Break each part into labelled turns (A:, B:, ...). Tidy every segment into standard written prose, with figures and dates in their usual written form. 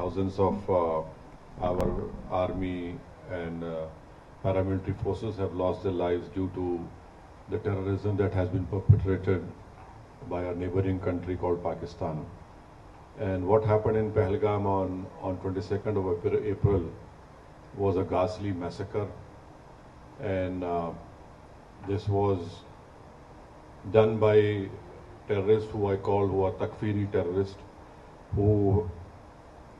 A: thousands of our army and paramilitary forces have lost their lives due to the terrorism that has been perpetrated by our neighboring country called Pakistan. And what happened in Pahalgam on 22nd of April was a ghastly massacre. And this was done by terrorists who I call who are Takfiri terrorists, who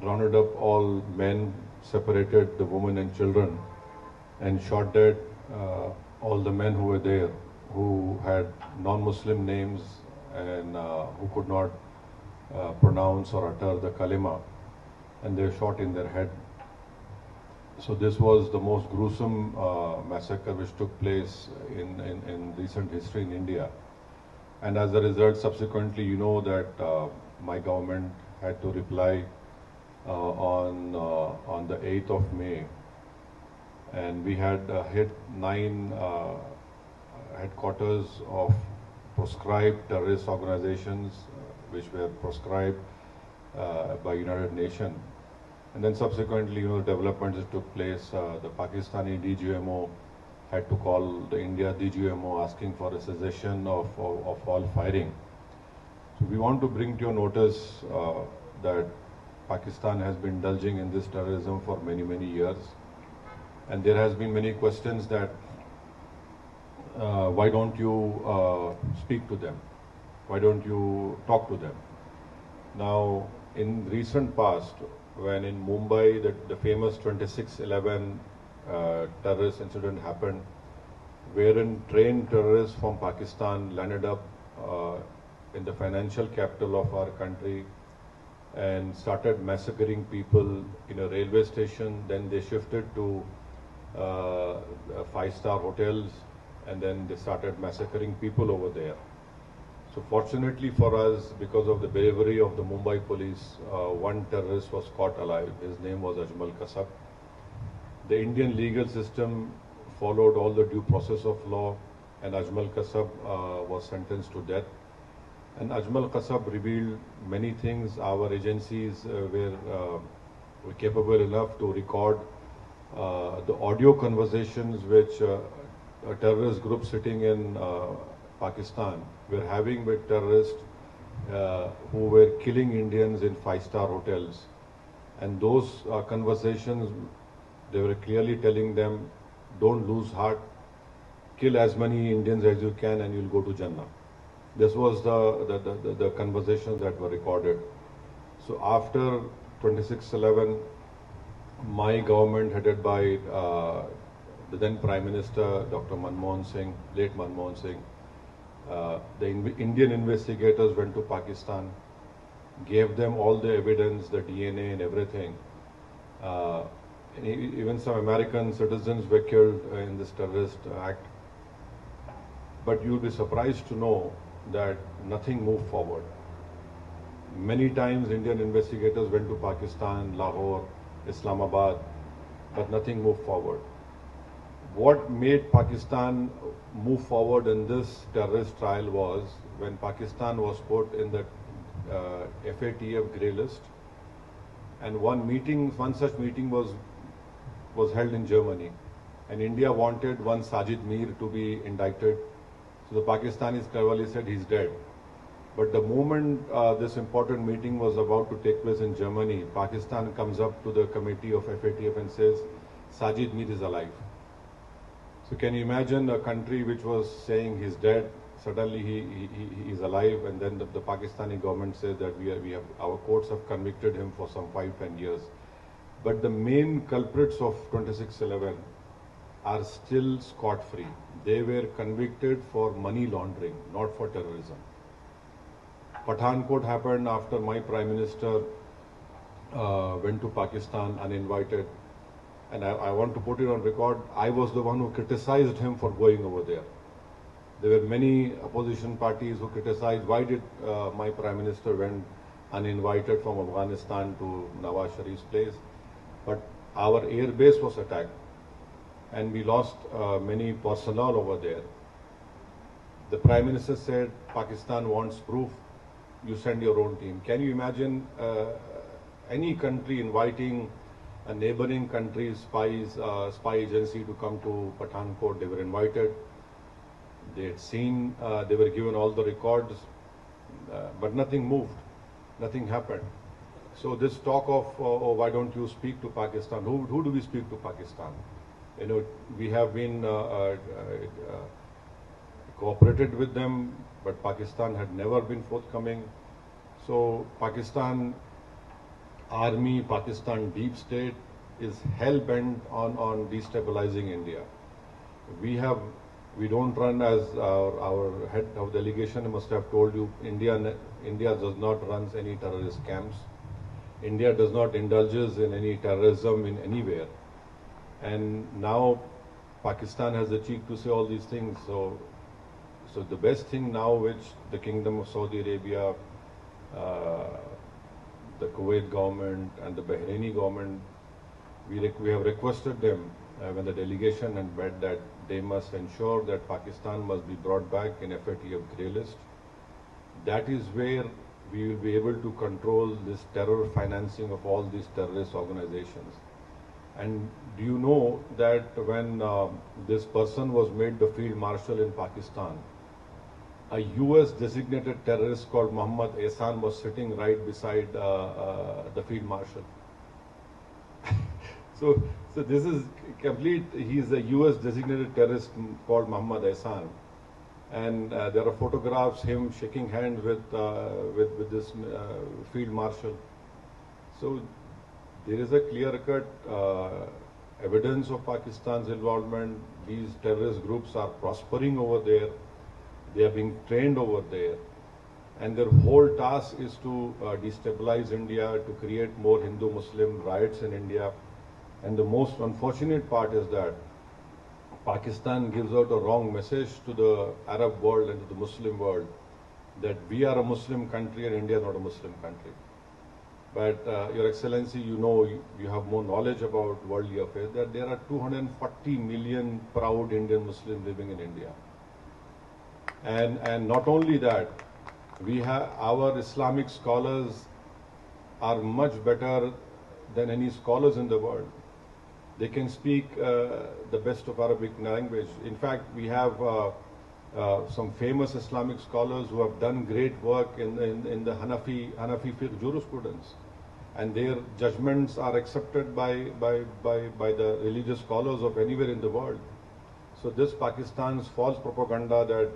A: rounded up all men, separated the women and children, and shot dead all the men who were there, who had non-Muslim names and who could not pronounce or utter the kalima, and they were shot in their head. So this was the most gruesome massacre which took place in recent history in India. And as a result, subsequently, you know that my government had to reply on the 8th of May. And we had hit 9 headquarters of proscribed terrorist organizations which were proscribed by United Nations. And then subsequently, you know, developments that took place. The Pakistani DGMO had to call the India DGMO asking for a cessation of all firing. So we want to bring to your notice that Pakistan has been indulging in this terrorism for many, many years. And there has been many questions that why don't you speak to them? Why don't you talk to them? Now, in recent past, when in Mumbai the famous 26/11 terrorist incident happened, wherein trained terrorists from Pakistan landed up in the financial capital of our country and started massacring people in a railway station. Then they shifted to 5-star hotels, and then they started massacring people over there. So fortunately for us, because of the bravery of the Mumbai police, one terrorist was caught alive. His name was Ajmal Kasab. The Indian legal system followed all the due process of law, and Ajmal Kasab was sentenced to death. And Ajmal Kasab revealed many things. Our agencies were capable enough to record the audio conversations which a terrorist group sitting in Pakistan were having with terrorists who were killing Indians in 5-star hotels. And those conversations, they were clearly telling them, don't lose heart, kill as many Indians as you can and you'll go to Jannah. This was the conversations that were recorded. So after 26/11, my government headed by the then Prime Minister, Dr. Manmohan Singh, late Manmohan Singh, the Indian investigators went to Pakistan, gave them all the evidence, the DNA and everything. And even some American citizens were killed in this terrorist act. But you'll be surprised to know that nothing moved forward. Many times Indian investigators went to Pakistan, Lahore, Islamabad, but nothing moved forward. What made Pakistan move forward in this terrorist trial was when Pakistan was put in the FATF grey list, and one such meeting was held in Germany, and India wanted one Sajid Mir to be indicted. So the Pakistanis cleverly said he's dead. But the moment this important meeting was about to take place in Germany, Pakistan comes up to the committee of FATF and says, Sajid Mir is alive. So can you imagine a country which was saying he's dead, suddenly he is alive, and then the Pakistani government says that our courts have convicted him for some 5-10 years. But the main culprits of 26/11 are still scot-free. They were convicted for money laundering, not for terrorism. Pathankot happened after my Prime Minister went to Pakistan uninvited. And I want to put it on record, I was the one who criticized him for going over there. There were many opposition parties who criticized, why did my Prime Minister went uninvited from Afghanistan to Nawaz Sharif's place? But our air base was attacked, and we lost many personnel over there. The Prime Minister said, Pakistan wants proof, you send your own team. Can you imagine any country inviting a neighboring country's spy agency to come to Pathankot. They were invited. They had seen, they were given all the records, but nothing moved, nothing happened. So this talk of, oh, why don't you speak to Pakistan? Who do we speak to Pakistan? You know, we have been cooperated with them, but Pakistan had never been forthcoming. So Pakistan army, Pakistan deep state is hell-bent on destabilizing India. We don't run, as our head of delegation must have told you, India does not run any terrorist camps. India does not indulges in any terrorism in anywhere. And now Pakistan has the cheek to say all these things. So the best thing now, which the Kingdom of Saudi Arabia, the Kuwait government and the Bahraini government, we have requested them when the delegation had met that they must ensure that Pakistan must be brought back in FATF grey list. That is where we will be able to control this terror financing of all these terrorist organizations. And do you know that when this person was made the field marshal in Pakistan, a US designated terrorist called Muhammad Ehsan was sitting right beside the field marshal. So this is complete. He's a US designated terrorist called Muhammad Ehsan. And there are photographs him shaking hands with this field marshal. So there is a clear-cut evidence of Pakistan's involvement. These terrorist groups are prospering over there. They are being trained over there. And their whole task is to destabilize India, to create more Hindu-Muslim riots in India. And the most unfortunate part is that Pakistan gives out a wrong message to the Arab world and to the Muslim world that we are a Muslim country and India is not a Muslim country. But Your Excellency, you know, you have more knowledge about worldly affairs, that there are 240 million proud Indian Muslims living in India. And not only that, we have our Islamic scholars are much better than any scholars in the world. They can speak the best of Arabic language. In fact, we have some famous Islamic scholars who have done great work in the Hanafi fiqh jurisprudence, and their judgments are accepted by the religious scholars of anywhere in the world. So this Pakistan's false propaganda that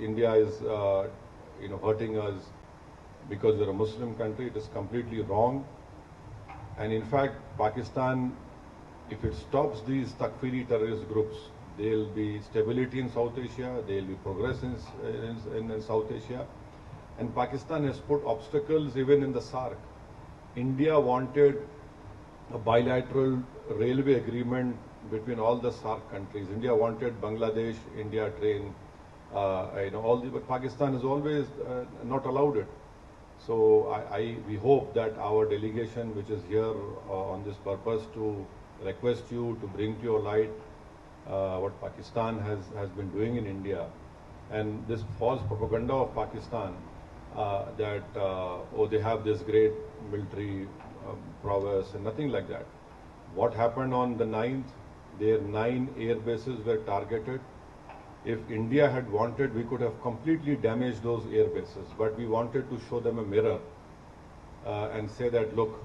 A: India is hurting us because we're a Muslim country, it is completely wrong. And in fact, Pakistan, if it stops these Takfiri terrorist groups, there will be stability in South Asia, there will be progress in South Asia. And Pakistan has put obstacles even in the SAARC. India wanted a bilateral railway agreement between all the SAARC countries. India wanted Bangladesh, India train, but Pakistan has always not allowed it. So we hope that our delegation, which is here on this purpose to request you to bring to your light what Pakistan has been doing in India, and this false propaganda of Pakistan that they have this great military prowess and nothing like that. What happened on the 9th? Their 9 air bases were targeted. If India had wanted, we could have completely damaged those air bases, but we wanted to show them a mirror and say that, look,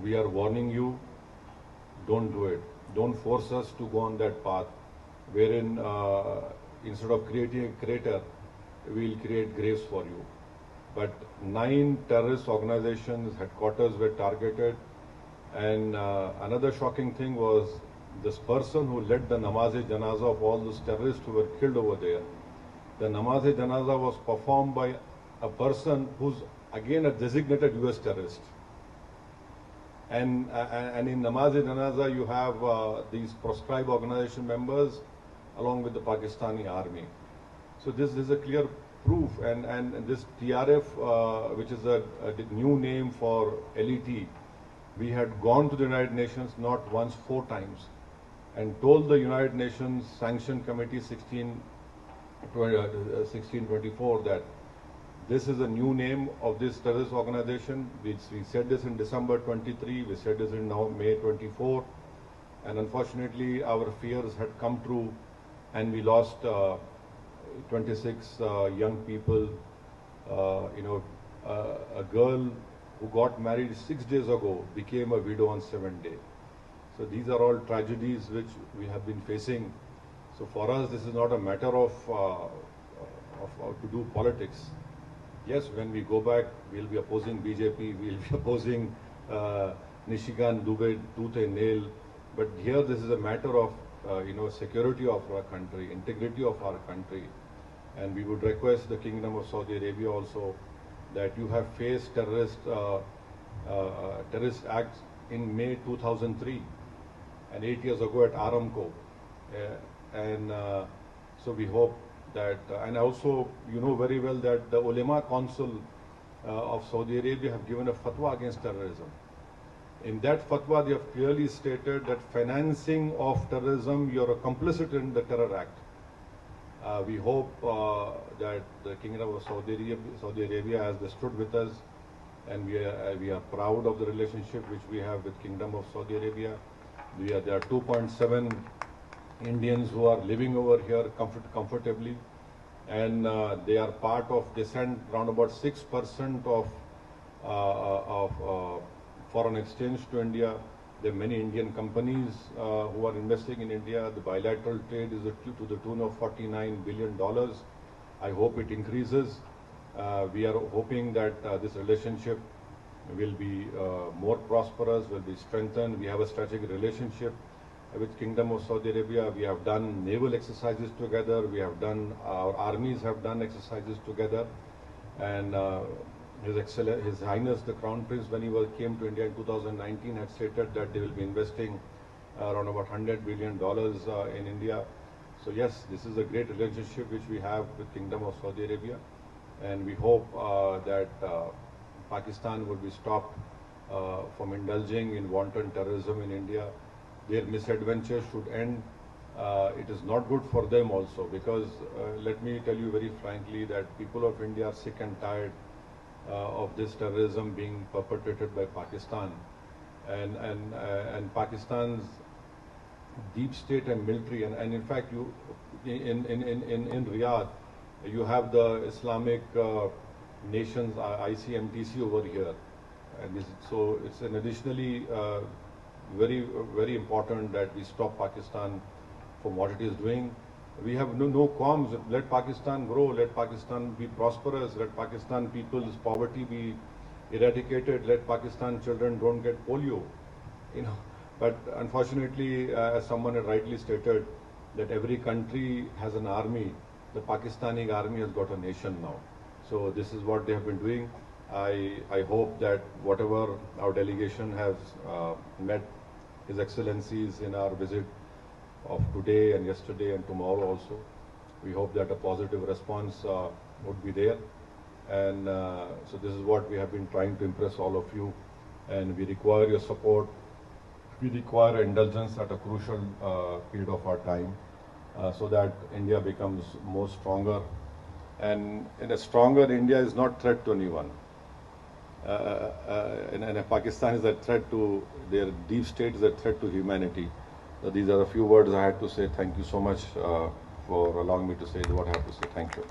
A: we are warning you, don't do it. Don't force us to go on that path, wherein instead of creating a crater, we'll create graves for you. But 9 terrorist organizations' headquarters were targeted, and another shocking thing was this person who led the Namaz-e-Janaza of all those terrorists who were killed over there. The Namaz-e-Janaza was performed by a person who's again a designated US terrorist. And in Namaz-e-Janaza you have these proscribed organization members along with the Pakistani army. So this is a clear proof, and this TRF, which is a new name for LET, we had gone to the United Nations not once, 4 times, and told the United Nations Sanction Committee 1624 that This is a new name of this terrorist organization. We said this in December 23, we said this in now May 24, and unfortunately our fears had come true, and we lost 26 young people. A girl who got married 6 days ago became a widow on 7th day. So these are all tragedies which we have been facing. So for us, this is not a matter of to do politics. Yes, when we go back, we'll be opposing BJP, we'll be opposing Nishikant Dubey tooth and nail. But here, this is a matter of security of our country, integrity of our country, and we would request the Kingdom of Saudi Arabia also that you have faced terrorist acts in May 2003 and 8 years ago at Aramco, so we hope that, and also you know very well that the Ulema Council of Saudi Arabia have given a fatwa against terrorism. In that fatwa, they have clearly stated that financing of terrorism, you are complicit in the terror act. We hope that the Kingdom of Saudi Arabia has stood with us, and we are proud of the relationship which we have with Kingdom of Saudi Arabia. There are 2.7 Indians who are living over here comfortably, and they are part of, they send around about 6% of foreign exchange to India. There are many Indian companies who are investing in India. The bilateral trade is to the tune of $49 billion. I hope it increases. We are hoping that this relationship will be more prosperous, will be strengthened. We have a strategic relationship with Kingdom of Saudi Arabia. We have done naval exercises together. We have done, our armies have done exercises together. And His Highness the Crown Prince, when he came to India in 2019, had stated that they will be investing around about $100 billion in India. So yes, this is a great relationship which we have with Kingdom of Saudi Arabia, and we hope that Pakistan will be stopped from indulging in wanton terrorism in India. Their misadventure should end. It is not good for them also, because let me tell you very frankly that people of India are sick and tired of this terrorism being perpetrated by Pakistan, and Pakistan's deep state and military, and in fact you in Riyadh you have the Islamic nations ICMTC over here, and so it's an additionally very important that we stop Pakistan from what it is doing. We have no qualms. Let Pakistan grow. Let Pakistan be prosperous. Let Pakistan people's poverty be eradicated. Let Pakistan children don't get polio. But unfortunately, as someone had rightly stated, that every country has an army. The Pakistani army has got a nation now. So this is what they have been doing. I hope that whatever our delegation has met His Excellencies in our visit of today and yesterday and tomorrow also, we hope that a positive response would be there. And so this is what we have been trying to impress all of you, and we require your support. We require indulgence at a crucial period of our time, so that India becomes more stronger. And in a stronger India is not threat to anyone. And Pakistan is a threat to, their deep state is a threat to humanity. So these are a few words I had to say. Thank you so much for allowing me to say what I have to say. Thank you.